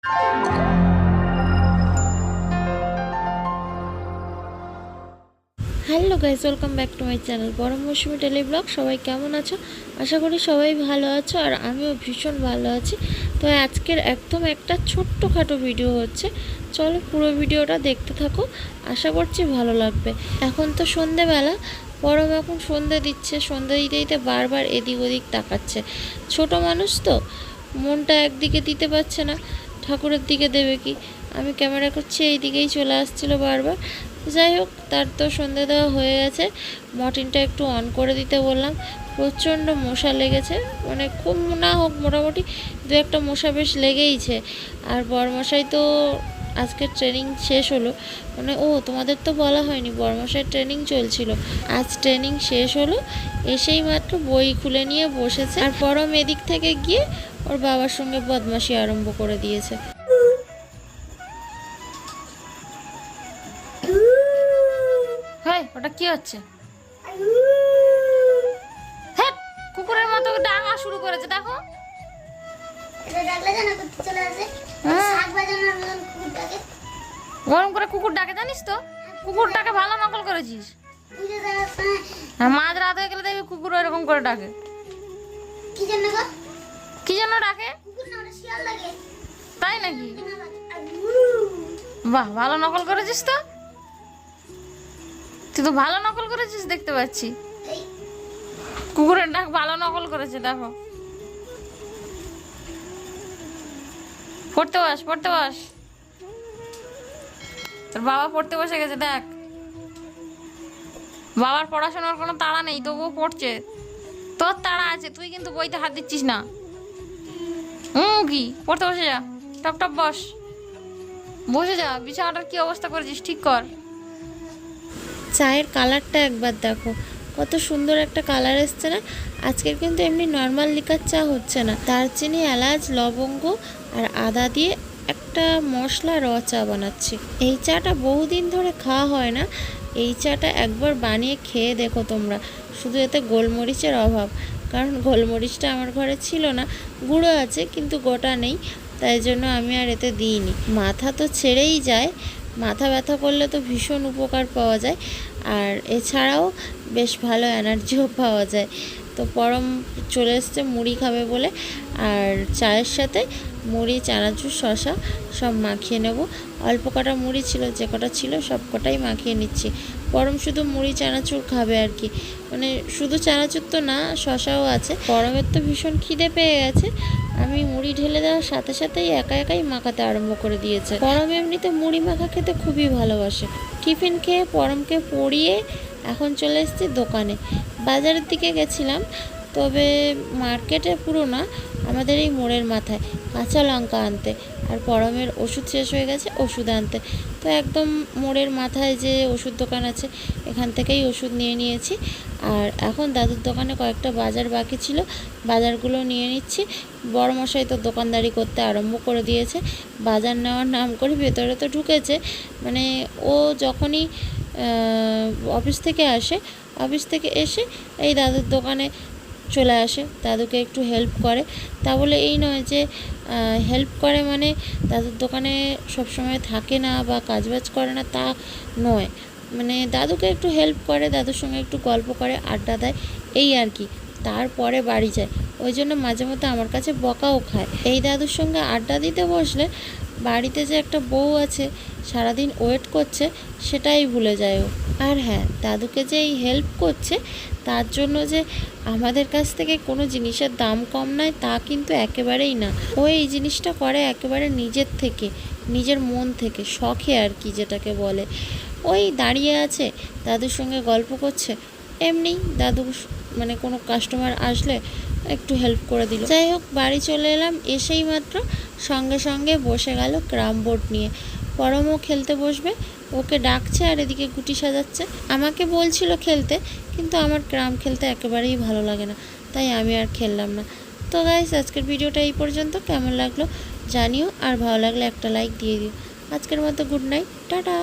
Hello guys, welcome back to my channel পরম মৌসুমী daily blog. সবাই কেমন আছো? আশা করি সবাই ভালো আছো, আর আমিও ভীষণ ভালো আছি। তো আজকের একদম একটা ছোট্টখাটো ভিডিও হচ্ছে, চলো পুরো ভিডিওটা দেখতে থাকো, আশা করছি ভালো লাগবে। এখন তো সন্ধেবেলা, পরম এখন সন্ধে দিচ্ছে, সন্ধে দিতে দিতে বারবার এদিক ওদিক তাকাচ্ছে। ছোট মানুষ তো, মনটা একদিকে দিতে পারছে না, ঠাকুরের দিকে দেবে কি। আমি ক্যামেরা করছি, এই দিকেই চলে আসছিলো বারবার। যাই হোক, তার তো সন্ধে দেওয়া হয়ে গেছে। মর্টিনটা একটু অন করে দিতে বললাম, প্রচণ্ড মশা লেগেছে, মানে খুব না হোক মোটামুটি দু একটা মশা বেশ লেগেইছে। আর বরমশাই তো আজকে ট্রেনিং শেষ হলো, মানে তোমাদের তো বলা হয়নি, বরমশাই ট্রেনিং চলছিল, আজ ট্রেনিং শেষ হলো। এসেই মাত্র বই খুলে নিয়ে বসেছে, আর পরম এদিক থেকে গিয়ে ওর বাবার সঙ্গে বদমাশি আরম্ভ করে দিয়েছে। হ্যাঁ, ওটা কি হচ্ছে? হ্যাঁ, কুকুরের মতো ডাকা শুরু করেছে, দেখো। গরম করে কুকুর ডাকে, জানিস তো? কুকুরটাকে ভালো নকল করেছিস। মাঝ রাত হয়ে গেলে দেখবি কুকুর এরকম করে ডাকে। কি জন্য ডাকে? তাই নাকি? বাহ, ভালো নকল করেছিস তো। তুই তো ভালো নকল করেছিস, দেখতে পাচ্ছি। কুকুরের ডাক ভালো নকল করেছে, দেখো। পড়তে বস, পড়তে বস। তোর বাবা পড়তে বসে গেছে, দেখ। বাবার পড়াশোনার কোনো তাড়া নেই, তবুও পড়ছে। তোর তাড়া আছে, তুই কিন্তু বইতে হাত দিচ্ছিস না। কি পড়তে বসে যা, টপ টপ বস, বসে যা। বিছানাটার কি অবস্থা করেছিস, ঠিক কর। চায়ের কালারটা একবার দেখো, কত সুন্দর একটা কালার এসছে না। আজকের কিন্তু এমনি নর্মাল লিকার চা হচ্ছে না, দারচিনি, এলাচ, লবঙ্গ আর আদা দিয়ে একটা মশলা র চা বানাচ্ছি। এই চাটা বহুদিন ধরে খাওয়া হয় না, এই চাটা একবার বানিয়ে খেয়ে দেখো তোমরা। শুধু এতে গোলমরিচের অভাব, কারণ গোলমরিচটা আমার ঘরে ছিল না, গুঁড়ো আছে কিন্তু গোটা নেই, তাই জন্য আমি আর এতে দিইনি। মাথা তো ছেড়েই যায়, মাথা ব্যথা করলে তো ভীষণ উপকার পাওয়া যায়, আর এছাড়াও বেশ ভালো এনার্জিও পাওয়া যায়। তো পরম চলে এসছে মুড়ি খাবে বলে, আর চায়ের সাথে মুড়ি, চানাচুর, শশা সব মাখিয়ে নেব। অল্প কটা মুড়ি ছিল, যে কটা ছিল সব কটাই মাখিয়ে নিচ্ছি। পরম শুধু মুড়ি চানাচুর খাবে আর কি, মানে শুধু চানাচুর তো না, শশাও আছে। পরমের তো ভীষণ খিদে পেয়ে গেছে, আমি মুড়ি ঢেলে দেওয়ার সাথে সাথেই একা একাই মাখাতে আরম্ভ করে দিয়েছে। পরম এমনিতে মুড়ি মাখা খেতে খুবই ভালোবাসে। টিফিন খেয়ে পরমকে পড়িয়ে এখন চলে এসেছি দোকানে। বাজারের দিকে গেছিলাম, তবে মার্কেটে পুরো না, আমাদের এই মোড়ের মাথায় কাঁচা লঙ্কা আনতে, আর পরমের ওষুধ শেষ হয়ে গেছে, ওষুধ আনতে। তো একদম মোড়ের মাথায় যে ওষুধ দোকান আছে, এখান থেকেই ওষুধ নিয়ে নিয়েছি। আর এখন দাদুর দোকানে কয়েকটা বাজার বাকি ছিল, বাজারগুলো নিয়ে নিচ্ছি। বড় মশাই তো দোকানদারি করতে আরম্ভ করে দিয়েছে, বাজার নেওয়ার নাম করে ভেতরে তো ঢুকেছে। মানে ও যখনই অফিস থেকে আসে, অফিস থেকে এসে এই দাদুর দোকানে চলে আসে, দাদুকে একটু হেল্প করে। তা বলে এই নয় যে হেল্প করে মানে দাদুর দোকানে সবসময় থাকে না বা কাজবাজ করে না, তা নয়। মানে দাদুকে একটু হেল্প করে, দাদুর সঙ্গে একটু গল্প করে, আড্ডা দেয়, এই আর কি। তারপরে বাড়ি যায়, ওই জন্য মাঝে মধ্যে আমার কাছে বকাও খায়। এই দাদুর সঙ্গে আড্ডা দিতে বসলে বাড়িতে যে একটা বউ আছে সারাদিন ওয়েট করছে, সেটাই ভুলে যায় ও। আর হ্যাঁ, দাদুকে যে এই হেল্প করছে, তার জন্য যে আমাদের কাছ থেকে কোনো জিনিসের দাম কম নয়, তা কিন্তু একেবারেই না। ও এই জিনিসটা করে একেবারে নিজের থেকে, নিজের মন থেকে, শখে আর কি, যেটাকে বলে। ওই দাঁড়িয়ে আছে, দাদুর সঙ্গে গল্প করছে, এমনি দাদু মানে কোনো কাস্টমার আসলে একটু হেল্প করে দিল। যাই হোক, বাড়ি চলে এলাম, এসেই মাত্র সঙ্গে সঙ্গে বসে গেল ক্যারাম বোর্ড নিয়ে। পরমও খেলতে বসবে, ওকে ডাকছে, আর এদিকে গুটি সাজাচ্ছে। আমাকে বলছিল খেলতে, কিন্তু আমার ক্যারাম খেলতে একেবারেই ভালো লাগে না, তাই আমি আর খেললাম না। তো গাইস, আজকের ভিডিওটা এই পর্যন্ত। কেমন লাগলো জানিও, আর ভালো লাগলে একটা লাইক দিয়ে দিও। আজকের মতো গুড নাইট, টাটা।